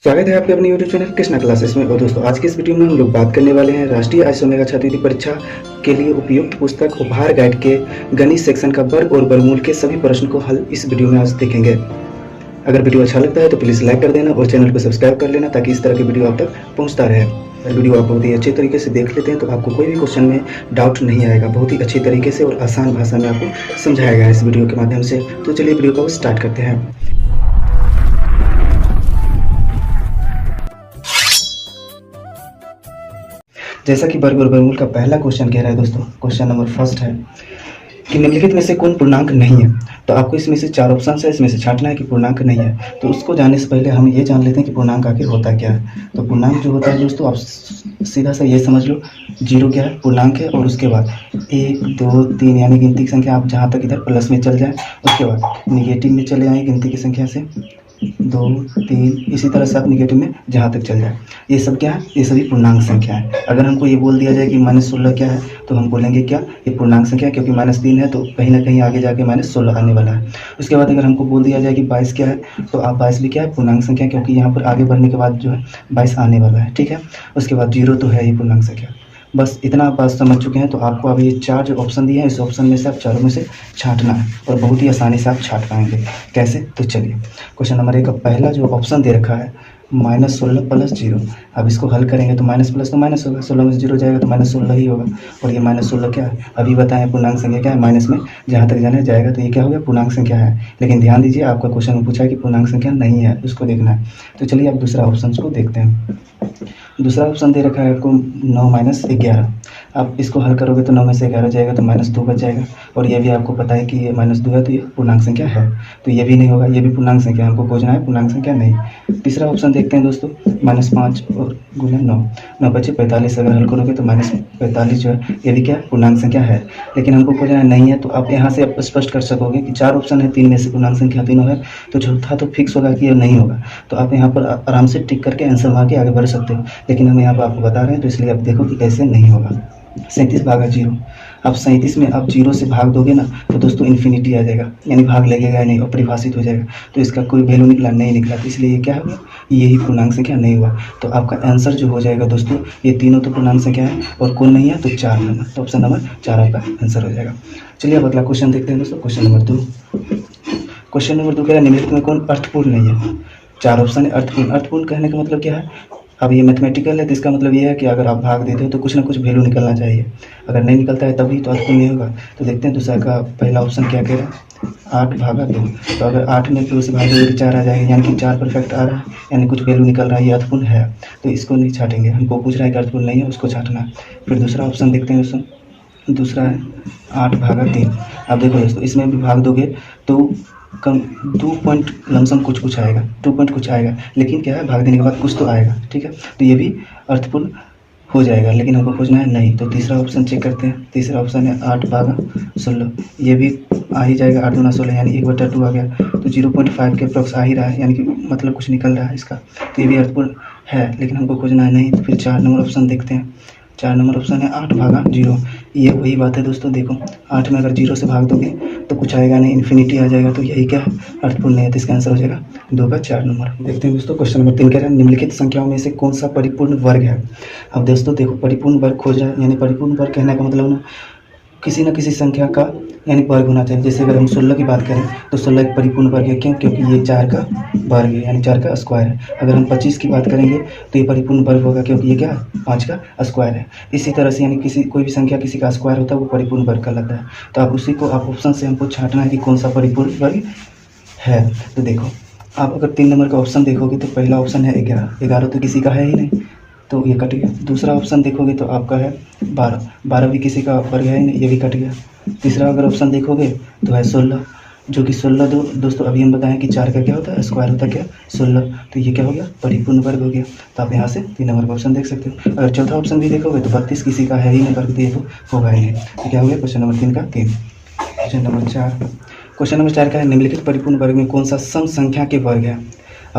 स्वागत है आपके अपने यूट्यूब चैनल कृष्णा क्लासेस में। और दोस्तों, आज की इस वीडियो में हम लोग बात करने वाले हैं राष्ट्रीय आईसोमेगा छात्रवृत्ति परीक्षा के लिए उपयुक्त पुस्तक उपहार गाइड के गणित सेक्शन का वर्ग और वर्गमूल के सभी प्रश्न को हल इस वीडियो में आज देखेंगे। अगर वीडियो अच्छा लगता है तो प्लीज़ लाइक कर देना और चैनल को सब्सक्राइब कर लेना ताकि इस तरह की वीडियो आप तक पहुँचता रहे। अगर वीडियो आप बहुत ही अच्छे तरीके से देख लेते हैं तो आपको कोई भी क्वेश्चन में डाउट नहीं आएगा। बहुत ही अच्छी तरीके से और आसान भाषा में आपको समझाया गया है इस वीडियो के माध्यम से। तो चलिए वीडियो को स्टार्ट करते हैं। जैसा कि वर्ग और वर्गमूल का पहला क्वेश्चन कह रहा है दोस्तों, क्वेश्चन नंबर फर्स्ट है कि निम्नलिखित में से कौन पूर्णांक नहीं है। तो आपको इसमें से चार ऑप्शन है, इसमें से छांटना है कि पूर्णांक नहीं है। तो उसको जानने से पहले हम ये जान लेते हैं कि पूर्णांक आखिर होता क्या है। तो पूर्णांक जो होता है दोस्तों, आप सीधा सा ये समझ लो, जीरो क्या है, पूर्णांक है। और उसके बाद 1 2 3 यानी गिनती की संख्या, आप जहाँ तक इधर प्लस में चल जाए, उसके बाद निगेटिव में चले आए गिनती की संख्या से 2 3, इसी तरह से आप निगेटिव में जहाँ तक चल जाए। ये सब क्या है, ये सभी पूर्णांक संख्या है। अगर हमको ये बोल दिया जाए कि -16 क्या है, तो हम बोलेंगे क्या, ये पूर्णांक संख्या है, क्योंकि -3 है तो कहीं ना कहीं आगे जाके -16 आने वाला है। उसके बाद अगर हमको बोल दिया जाए कि 22 क्या है, तो आप 22 भी क्या है, पूर्णांक संख्या, क्योंकि यहाँ पर आगे बढ़ने के बाद जो है 22 आने वाला है। ठीक है, उसके बाद 0 तो है ये पूर्णांक संख्या। बस इतना आप बात समझ चुके हैं। तो आपको अभी ये चार जो ऑप्शन दिए हैं, इस ऑप्शन में से आप चारों में से छांटना है और बहुत ही आसानी से आप छांट पाएंगे। कैसे, तो चलिए क्वेश्चन नंबर 1 का पहला जो ऑप्शन दे रखा है -16 + 0। अब इसको हल करेंगे तो माइनस प्लस तो माइनस होगा, 16 में से 0 जाएगा तो -16 ही होगा। और ये -16 क्या है, अभी बताएं पूर्णांक संख्या क्या है, माइनस में जहाँ तक जाने जाएगा तो ये क्या हो गया, पूर्णांक संख्या है। लेकिन ध्यान दीजिए, आपका क्वेश्चन में पूछा है कि पूर्णांक संख्या नहीं है, उसको देखना है। तो चलिए आप दूसरा ऑप्शन को देखते हैं। दूसरा ऑप्शन दे रखा है आपको 9 - 11। आप इसको हल करोगे तो 9 में से 11 जाएगा तो -2 बच जाएगा। और ये भी आपको पता है कि ये -2 है तो ये पूर्णांक संख्या है, तो ये भी नहीं होगा, ये भी पूर्णांक संख्या है, हमको खोजना है पूर्णांक संख्या नहीं। तीसरा ऑप्शन देखते हैं दोस्तों, -5 और गुना 9, 9 बचे 45। अगर हल करोगे तो -45 जो है, ये भी क्या है, पूर्णांक संख्या है, लेकिन हमको खोजना नहीं है। तो आप यहाँ से आप स्पष्ट कर सकोगे कि 4 ऑप्शन है, 3 में से पूर्णांक संख्या तीनों है, तो चौथा तो फिक्स होगा कि ये नहीं होगा। तो आप यहाँ पर आराम से टिक करके आंसर वहाँ के आगे बढ़ सकते हो। लेकिन हम यहाँ पर आपको बता रहे हैं तो इसलिए आप देखो कि कैसे नहीं होगा। 37 भागा 0। अब 37 में आप 0 से भाग दोगे ना तो दोस्तों इन्फिनिटी आ जाएगा, यानी भाग लगेगा नहीं, अपरिभाषित हो जाएगा। तो इसका कोई वैल्यू निकला नहीं निकला, तो इसलिए ये क्या होगा, यही पूर्णांक संख्या नहीं हुआ। तो आपका आंसर जो हो जाएगा दोस्तों, ये तीनों तो पूर्णांक संख्या है और कौन नहीं है, तो 4 नंबर। तो ऑप्शन नंबर 4 आपका आंसर हो जाएगा। चलिए अब अगला क्वेश्चन देखते हैं दोस्तों, क्वेश्चन नंबर 2। क्वेश्चन नंबर 2 कह रहा है निम्नलिखित में कौन अर्थपूर्ण नहीं है। 4 ऑप्शन है अर्थपूर्ण। अर्थपूर्ण कहने का मतलब क्या है, अब ये मैथमेटिकल है तो इसका मतलब ये है कि अगर आप भाग देते हो तो कुछ ना कुछ वैल्यू निकलना चाहिए। अगर नहीं निकलता है तभी तो अर्थपूर्ण नहीं होगा। तो देखते हैं दूसरा का पहला ऑप्शन क्या कह रहा है, 8 भागा 2। तो अगर 8 में 2 से भागे तो 4 आ जाएगा, यानी कि 4 परफेक्ट आ रहा है, यानी कुछ वैल्यू निकल रहा है, ये अर्थपूर्ण है। तो इसको नहीं छाटेंगे, हमको पूछ रहा है कि अर्थपूर्ण नहीं है, उसको छाटना है। फिर दूसरा ऑप्शन देखते हैं दोस्तों, दूसरा है 8 भागा 3। अब देखो दोस्तों, इसमें भी भाग दोगे तो कम 2 पॉइंट लमसम कुछ आएगा, 2 पॉइंट कुछ आएगा, लेकिन क्या है, भाग देने के बाद कुछ तो आएगा। ठीक है, तो ये भी अर्थपूर्ण हो जाएगा, लेकिन हमको खोजना है नहीं। तो तीसरा ऑप्शन चेक करते हैं। तीसरा ऑप्शन है 8 भागा 16। ये भी आ ही जाएगा, 8 गुना 16 यानी 1/2 आ गया। तो 0.5 के अप्रॉक्स आ ही रहा है, यानी कि मतलब कुछ निकल रहा है इसका। तो ये भी अर्थपूर्ण है, लेकिन हमको खोजना है नहीं। तो फिर 4 नंबर ऑप्शन देखते हैं। 4 नंबर ऑप्शन है 8 भागा 0। ये वही बात है दोस्तों, देखो 8 में अगर 0 से भाग दोगे तो कुछ आएगा नहीं, इन्फिनिटी आ जाएगा। तो यही क्या है, अर्थपूर्ण नहीं है। तो इसका आंसर हो जाएगा 2 का 4 नंबर। देखते हैं दोस्तों क्वेश्चन नंबर 3 कह रहा है निम्नलिखित संख्याओं में से कौन सा परिपूर्ण वर्ग है। अब दोस्तों देखो, परिपूर्ण वर्ग खोज रहा है, यानी परिपूर्ण वर्ग कहने का मतलब ना, किसी न किसी संख्या का यानी वर्ग होना चाहिए। जैसे अगर हम 16 की बात करें तो 16 एक परिपूर्ण वर्ग है, क्यों, क्योंकि ये 4 का वर्ग है, यानी 4 का स्क्वायर है। अगर हम 25 की बात करेंगे तो ये परिपूर्ण वर्ग होगा, क्योंकि ये क्या है, 5 का स्क्वायर है। इसी तरह से यानी किसी कोई भी संख्या किसी का स्क्वायर होता है वो परिपूर्ण वर्ग कहलाता है। तो आप उसी को आप ऑप्शन से हमको छांटना है कि कौन सा परिपूर्ण वर्ग है। तो देखो, आप अगर 3 नंबर का ऑप्शन देखोगे तो पहला ऑप्शन है 11। 11 तो किसी का है ही नहीं, तो ये कट गया। दूसरा ऑप्शन देखोगे तो आपका है 12। 12 भी किसी का वर्ग है ही नहीं, ये भी कट गया। तीसरा अगर ऑप्शन देखोगे तो है 16, जो कि 16 दोस्तों अभी हम बताएं कि 4 का क्या होता है, स्क्वायर होता है क्या, 16। तो ये क्या हो गया, परिपूर्ण वर्ग हो गया। तो आप यहाँ से 3 नंबर का ऑप्शन देख सकते हो। अगर चौथा ऑप्शन भी देखोगे तो 32 किसी का है ही नहीं वर्ग, तो ये तो होगा ही नहीं। तो क्या हो गया, क्वेश्चन नंबर 3 का 3। क्वेश्चन नंबर 4 का है निम्नलिखित परिपूर्ण वर्ग में कौन सा सम संख्या के वर्ग है।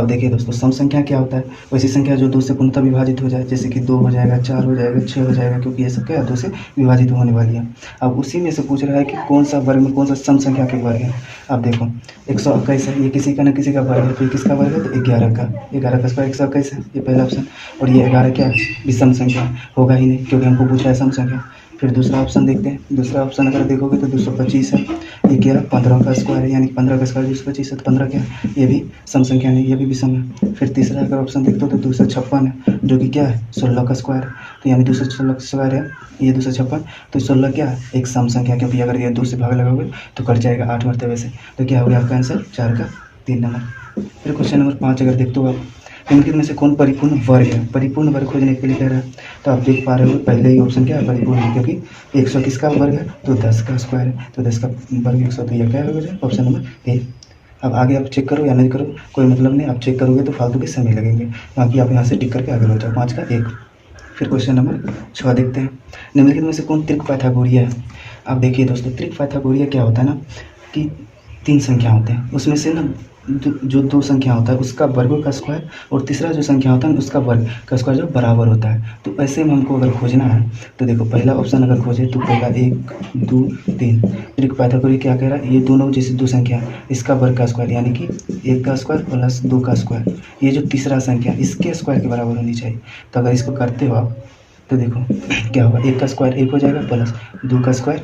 अब देखिए दोस्तों, सम संख्या क्या होता है, वैसी संख्या जो 2 से पूर्णतः विभाजित हो जाए, जैसे कि 2 हो जाएगा, 4 हो जाएगा, 6 हो जाएगा, क्योंकि ये सब क्या है 2 से विभाजित होने वाली है। अब उसी में से पूछ रहा है कि कौन सा वर्ग में कौन सा सम संख्या के वर्ग है। अब देखो 121 है, ये किसी का न किसी का वर्ग है, तो ये किसका वर्ग है, तो 11 का, 11 का स्क्वायर 121 है, ये पहला ऑप्शन। और ये 11 क्या है, विषम संख्या होगा ही नहीं, क्योंकि हमको पूछ रहा है सम संख्या। फिर दूसरा ऑप्शन देखते हैं, दूसरा ऑप्शन अगर देखोगे तो 225 है, ये क्या 15 का स्क्वायर है, यानी 15 का स्क्वायर 225 है, तो 15 क्या है, ये भी सम संख्या नहीं, ये भी विषम है। फिर तीसरा अगर ऑप्शन देखते हो तो 256 है, जो कि क्या है 16 का स्क्वायर, तो यानी 216 का स्क्वायर है, ये 256, तो 16 क्या है एक सम संख्या, क्योंकि अगर ये 2 से भाग लगाओगे तो कट जाएगा 8 मरतबे से, तो क्या हो गया आपका आंसर 4 का 3 नंबर। फिर क्वेश्चन नंबर 5 अगर देखते हो आप, निम्नलिखित में से कौन परिपूर्ण वर्ग है, परिपूर्ण वर्ग खोजने के लिए कह रहा है, तो आप देख पा रहे हो पहले ही ऑप्शन क्या है परिपूर्ण है, क्योंकि 100 किसका वर्ग है, तो 10 का स्क्वायर है, तो 10 का वर्ग 100, तो यह क्या होगा ऑप्शन नंबर ए। अब आगे आप चेक करो या नहीं करो कोई मतलब नहीं, आप चेक करोगे तो फालतू के समय लगेंगे, बाकी आप यहाँ से टिक करके आगे बढ़ जाओ, 5 का 1। फिर क्वेश्चन नंबर 6 देखते हैं, निम्नलिखित में से कौन त्रिक पाइथागोरिया है। आप देखिए दोस्तों, त्रिक पाइथागोरिया क्या होता है ना कि 3 संख्या होते हैं, उसमें से ना जो 2 संख्या होता है उसका वर्ग का स्क्वायर, और तीसरा जो संख्या होता है उसका वर्ग का स्क्वायर जो बराबर होता है। तो ऐसे में हमको अगर खोजना है तो देखो पहला ऑप्शन अगर खोजे तो पहला 1 2 3, त्रिक पाइथागोरिया क्या कह रहा है, ये दोनों जैसे 2 संख्या इसका वर्ग का स्क्वायर, यानी कि 1 का स्क्वायर प्लस 2 का स्क्वायर, ये जो तीसरा संख्या इसके स्क्वायर के बराबर होनी चाहिए। तो अगर इसको करते हो आप तो देखो क्या होगा, 1 का स्क्वायर 1 हो जाएगा, प्लस 2 का स्क्वायर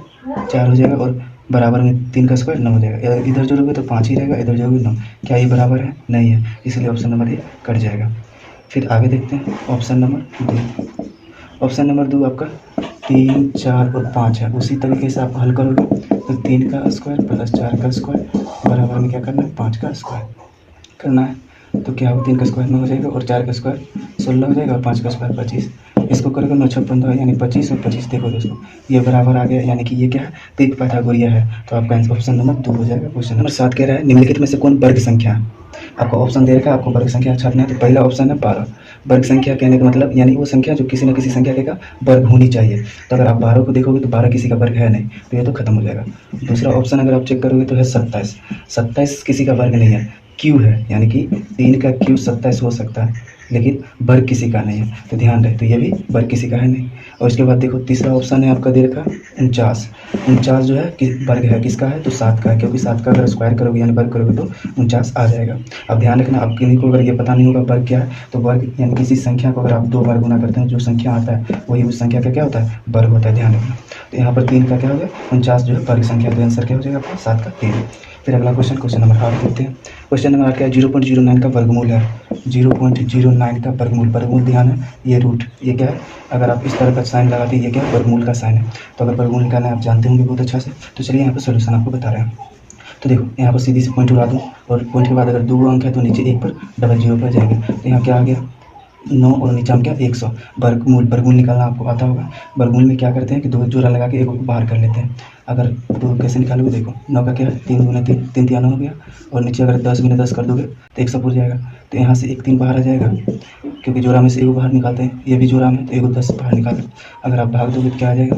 4 हो जाएगा, और बराबर में 3 का स्क्वायर 9 हो जाएगा। इधर जोड़ोगे तो 5 ही रहेगा, इधर जोड़ोगे 9, क्या ये बराबर है, नहीं है, इसलिए ऑप्शन नंबर ए कट जाएगा। फिर आगे देखते हैं ऑप्शन नंबर 2। ऑप्शन नंबर 2 आपका 3 4 और 5 है, उसी तरीके से आप हल करोगे तो 3 का स्क्वायर प्लस 4 का स्क्वायर बराबर में क्या करना है 5 का स्क्वायर करना है, तो क्या होगा 3 का स्क्वायर 9 हो जाएगा, और 4 का स्क्वायर 16 हो जाएगा, और 5 का स्क्वायर 25, इसको करोगे 9 6 15, यानी 25 और 25 देखो दोस्तों ये बराबर आ गया, यानी कि ये क्या है त्रिक पाइथागोरिया है, तो आपका आंसर ऑप्शन नंबर 2 हो जाएगा। क्वेश्चन नंबर 7 कह रहा है, निम्नलिखित में से कौन वर्ग संख्या है। आपको ऑप्शन दे रखा है, आपको वर्ग संख्या छापना है, तो पहला ऑप्शन है 12। वर्ग संख्या कहने का मतलब यानी वो संख्या जो किसी न किसी संख्या का वर्ग होनी चाहिए, तो अगर आप 12 को देखोगे तो 12 किसी का वर्ग है नहीं, तो ये तो खत्म हो जाएगा। दूसरा ऑप्शन अगर आप चेक करोगे तो है 27, 27 किसी का वर्ग नहीं है, क्यू है, यानी कि 3 का क्यू 27 हो सकता है, लेकिन वर्ग किसी का नहीं है, तो ध्यान रहे, तो ये भी वर्ग किसी का है नहीं। और उसके बाद देखो तीसरा ऑप्शन है आपका दे रखा 49, 49 जो है कि वर्ग है किसका है, तो 7 का है, क्योंकि 7 का अगर स्क्वायर करोगे यानी वर्ग करोगे तो 49 आ जाएगा। अब ध्यान रखना, आप किन्हीं को अगर ये पता नहीं होगा वर्ग क्या है, तो वर्ग यानी किसी संख्या को अगर आप 2 बार गुना करते हैं जो संख्या आता है वही उस संख्या का क्या होता है वर्ग होता है, ध्यान रखना। तो यहाँ पर 3 का क्या हो गया 49 जो है वर्ग संख्या, तो आंसर क्या हो जाएगा आपका 7 का 3। फिर अगला क्वेश्चन नंबर 8 देखते हैं। क्वेश्चन नंबर 8 क्या है, 0.09 का वर्गमूल है, 0.09 का वर्गमूल ध्यान है, ये रूट ये क्या है, अगर आप इस तरह का साइन लगाते हैं ये क्या है वर्गमूल का साइन है, तो अगर वर्गमूल निकालना आप जानते होंगे बहुत अच्छा से, तो चलिए यहाँ पर सोल्यूशन आपको बता रहे हैं। तो देखो यहाँ पर सीधी से पॉइंट उड़ा दूँ, और पॉइंट के बाद अगर 2 अंक है तो नीचे 1 पर डबल 0 पर जाएगा, तो यहाँ क्या आ गया 9 और नीचे हम क्या 100। वर्गमूल निकालना आपको आता होगा, वर्गमूल में क्या करते हैं कि 2 जोड़ा लगा के 1 को बाहर कर लेते हैं। अगर 2 कैसे निकालोगे, देखो 9 का क्या है 3 गुना 3, 3 3 9 हो गया, और नीचे अगर 10 गुना 10 कर दोगे तो 100 पूर जाएगा, तो यहाँ से 1 3 बाहर आ जाएगा, क्योंकि जोड़ा में से 1 बाहर निकालते हैं, ये भी जोड़ा में, तो 1 10 बाहर निकालो, अगर आप भाग दोगे तो क्या आ जाएगा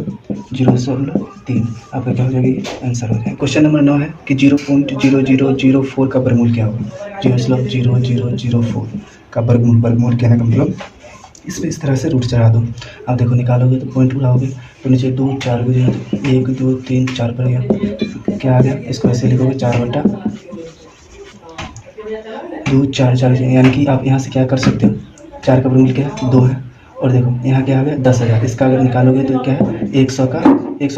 0.3, आपका क्या हो जाएगा आंसर हो जाएगा। क्वेश्चन नंबर 9 है कि 0.0004 का वर्गमूल क्या होगा, 0.0004 का वर्गमूल कहने का मतलब इस पर इस तरह से रूट चढ़ा दो। आप देखो निकालोगे तो पॉइंट उड़ाओगे तो नीचे 2 4 को जाए तो 1 2 3 4 पर गया, क्या आ गया, इसको ऐसे लिखोगे 4/2 4 4, यानी कि आप यहाँ से क्या कर सकते हो, 4 का वर्गमूल क्या है 2 है, और देखो यहाँ क्या आ गया 10,000, इसका अगर निकालोगे तो क्या है 100 का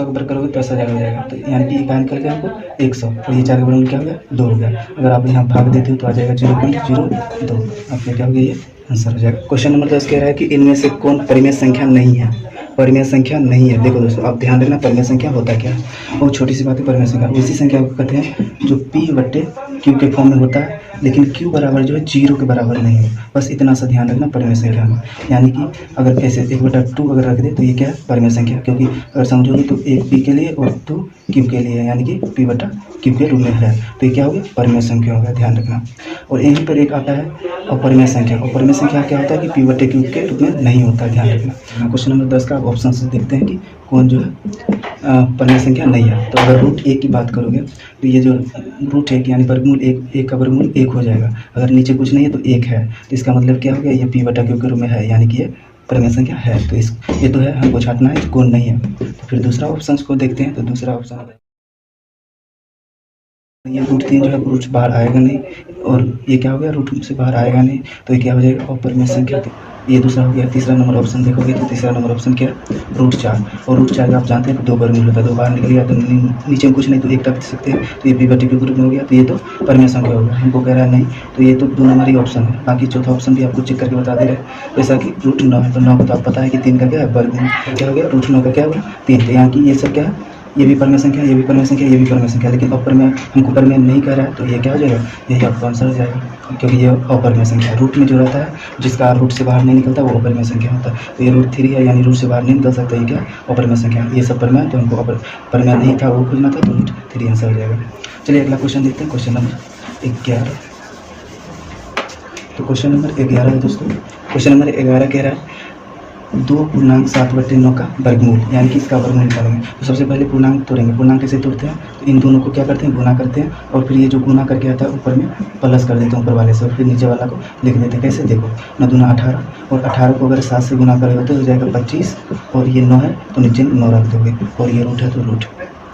वर्ग करोगे 10,000 हो जाएगा, तो यानी कि इकाई निकल गया हमको 100, और ये 4 का वर्गमूल क्या हो गया 2 हो गया। अगर आप यहाँ भाग देते हो तो आ जाएगा 0.02, आपका क्या हो गया ये आंसर हो जाएगा। क्वेश्चन नंबर 10 कह रहा है कि इनमें से कौन परिमेय संख्या नहीं है, परिमेय संख्या नहीं है। देखो दोस्तों आप ध्यान रखना, परिमेय संख्या होता क्या है, बहुत छोटी सी बात है। परिमेय संख्या उसी संख्या को कहते हैं जो P/Q के फॉर्म में होता है, लेकिन Q बराबर जो है 0 के बराबर नहीं है, बस इतना सा ध्यान रखना परिमेय संख्या में। यानी कि अगर ऐसे 1/2 अगर रख दे तो ये क्या है परिमेय संख्या, क्योंकि अगर समझोगे तो 1 P के लिए और 2 Q के लिए, यानी कि P/Q के रूप में है, तो ये क्या होगा परिमेय संख्या होगा, ध्यान रखना। और यहीं पर एक आता है अपरिमेय संख्या, और परिमेय संख्या क्या होता है कि P/Q के रूप में नहीं होता है, ध्यान रखना। क्वेश्चन नंबर 10 का ऑप्शन से देखते हैं कि कौन जो है परिमेय संख्या नहीं है। तो अगर रूट एक की बात करोगे तो ये जो रूट एक यानी वर्गमूल एक का वर्गमूल एक हो जाएगा। अगर नीचे कुछ नहीं है तो एक है, तो इसका मतलब क्या हो गया, ये p बटा q के रूप में है, यानी कि ये परिमेय संख्या है। तो ये तो है, हमको छांटना है, कौन नहीं है। तो फिर दूसरा ऑप्शन को देखते हैं। तो दूसरा ऑप्शन ये रूट 3 जो है रूट से बाहर आएगा नहीं, और ये क्या हो गया, रूट से बाहर आएगा नहीं, तो ये क्या हो जाएगा, अपरिमेय संख्या। ये दूसरा हो गया। तीसरा नंबर ऑप्शन देखोगे तो तीसरा नंबर ऑप्शन क्या है, रूट 4। और रूट 4 आप जानते हैं कि 2 वर्गमूल होता है, 2 बाहर निकल गया तो नीचे में कुछ नहीं तो एक रख सकते हैं, तो ये p बटे q के रूप में हो गया। तो ये तो परिमेय संख्या हो गया। हमको कह रहा है नहीं, तो ये तो 2 नंबर ही ऑप्शन है। बाकी चौथा ऑप्शन भी आपको चेक करके बता दे रहे हैं। जैसा कि रूट 9 है, तो 9 को तो आप पता है कि 3 का क्या है, वर्गमूल क्या हो गया, रूट 9 का क्या होगा, 3। तो यहाँ की ये सब क्या है, ये भी परिमेय संख्या, ये भी परिमेय संख्या, ये भी परिमेय संख्या, लेकिन अपरिमेय हमको परिमेय नहीं कह रहा है, तो ये क्या हो जाएगा, यही आपका आंसर हो जाएगा, क्योंकि ये अपरिमेय संख्या रूट में जो रहता है, जिसका रूट से बाहर नहीं निकलता वो अपरिमेय संख्या होता है। तो ये रूट 3 है, यानी रूट से बाहर नहीं निकल सकता, ये क्या अपरिमेय संख्या। ये सब परिमेय, तो हमको परिमेय नहीं था वो खोजना था, तो रूट 3 आंसर हो जाएगा। चलिए अगला क्वेश्चन देखते हैं, क्वेश्चन नंबर 11। तो क्वेश्चन नंबर 11 है दोस्तों। क्वेश्चन नंबर 11 कह रहा है 2.7/9 का वर्गमूल, यानी कि इसका वर्गमूल निकालेंगे। तो सबसे पहले पूर्णांक तोड़ेंगे। पूर्णांक कैसे तोड़ते हैं, तो इन दोनों को क्या करते हैं, गुना करते हैं, और फिर ये जो गुना करके आता है ऊपर में प्लस कर देते हैं ऊपर वाले से, और फिर नीचे वाला को लिख देते हैं। कैसे, देखो 9 दूना 18, और 18 को अगर 7 से गुना करोगे तो हो जाएगा 25, और ये 9 है तो नीचे 9 रख दोगे, और ये रूट है तो रूट।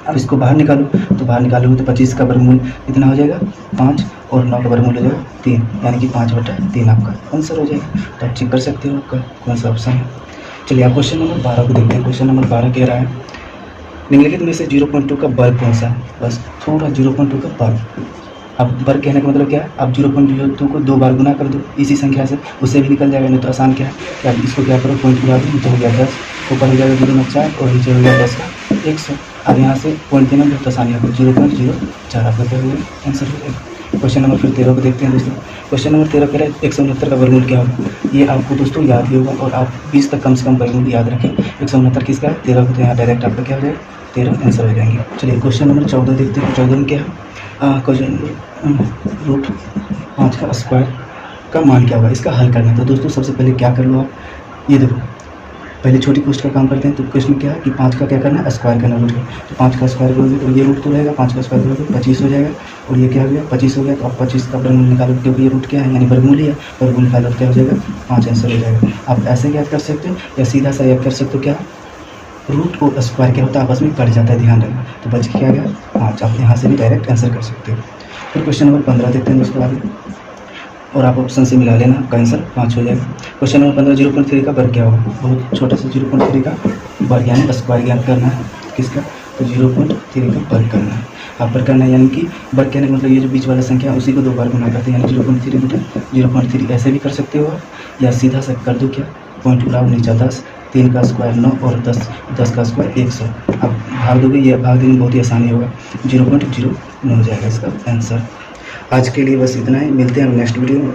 अब इसको बाहर निकालो, तो बाहर निकालोगे तो 25 का वर्गमूल कितना हो जाएगा, 5, और 9 का वर्गमूल हो जाएगा 3, यानी कि 5/3 आपका आंसर हो जाएगा। तो आप चेक कर सकते हो आपका कौन सा ऑप्शन है। चलिए आप क्वेश्चन नंबर 12 को देखते हैं। क्वेश्चन नंबर 12 कह रहा है निम्नलिखित में से 0.2 का वर्ग कौन सा है। बस थोड़ा 0.2 का वर्ग। अब वर्ग कहने का मतलब क्या है, आप 0.02 को 2 बार गुना कर दो इसी संख्या से, उससे भी निकल जाएगा। नहीं तो आसान क्या है कि आप इसको क्या करो, पॉइंट उड़ा दो, तो हो गया 10, ऊपर हो जाएगा 0.4 और नीचे हो गया 10 का 100। अब यहाँ से पॉइंट देना बहुत आसानी है, 0.04 आपका क्या हो गया, आंसर हो जाएगा। क्वेश्चन नंबर फिर 13 को देखते हैं दोस्तों। क्वेश्चन नंबर 13 कह रहा है 169 का वर्गमूल क्या होगा। ये आपको दोस्तों याद ही होगा, और आप 20 तक कम से कम वर्गमूल याद रखें। 169 किसका है, 13 को, तो यहाँ डायरेक्ट आपका क्या हो जाएगा, 13 आंसर हो जाएंगे। चलिए क्वेश्चन नंबर 14 देखते हैं। 14 में क्या है, क्वेश्चन रूट 5 का स्क्वायर का मान क्या होगा, इसका हल करना है। तो दोस्तों सबसे पहले क्या कर लो आप, ये देखो पहले छोटी पोस्ट का काम करते हैं। तो क्वेश्चन क्या है कि 5 का क्या करना है, स्क्वायर करना रूट का। तो 5 का स्क्वायर करोगे तो ये रूट तो रहेगा, 5 का स्क्वायर करोगे 25 हो जाएगा, और ये क्या हो गया 25 हो गया। तो आप 25 का वर्गमूल निकालो, क्योंकि ये रूट क्या है, यानी वर्गमूल ही है, वर्गमूल निकालो क्या हो जाएगा, 5 आंसर हो जाएगा। आप ऐसे याद कर सकते हो या सीधा सा याद कर सकते हो, क्या रूट को स्क्वायर क्या होता है, आपस में कट जाता है, ध्यान रखना। तो बच के क्या गया 5, आप यहाँ से भी डायरेक्ट आंसर कर सकते हो। फिर क्वेश्चन नंबर 15 देखते हैं दोस्तों आगे, और आप ऑप्शन से मिला लेना, आपका आंसर 5 हो जाएगा। क्वेश्चन नंबर 15 0.3 का वर्ग क्या होगा। बहुत छोटा सा 0.3 का वर्ग, यानी स्क्वायर ज्ञान करना है किसका, तो 0.3 का वर्ग करना है। आप वर्ग करना है, यानी कि वर्ग कहने का मतलब ये जो बीच वाला संख्या है उसी को 2 बार गुना करते हैं, यानी 0.3 बटा 0.3 ऐसे भी कर सकते हो, या सीधा सा कर दो, क्या पॉइंट उड़ाओ नीचे 10, 3 का स्क्वायर 9 और 10 का स्क्वायर 100। अब भाग दोगे, ये भाग देने में बहुत ही आसानी होगा, 0.09 हो जाएगा इसका आंसर। आज के लिए बस इतना ही, मिलते हैं नेक्स्ट वीडियो में।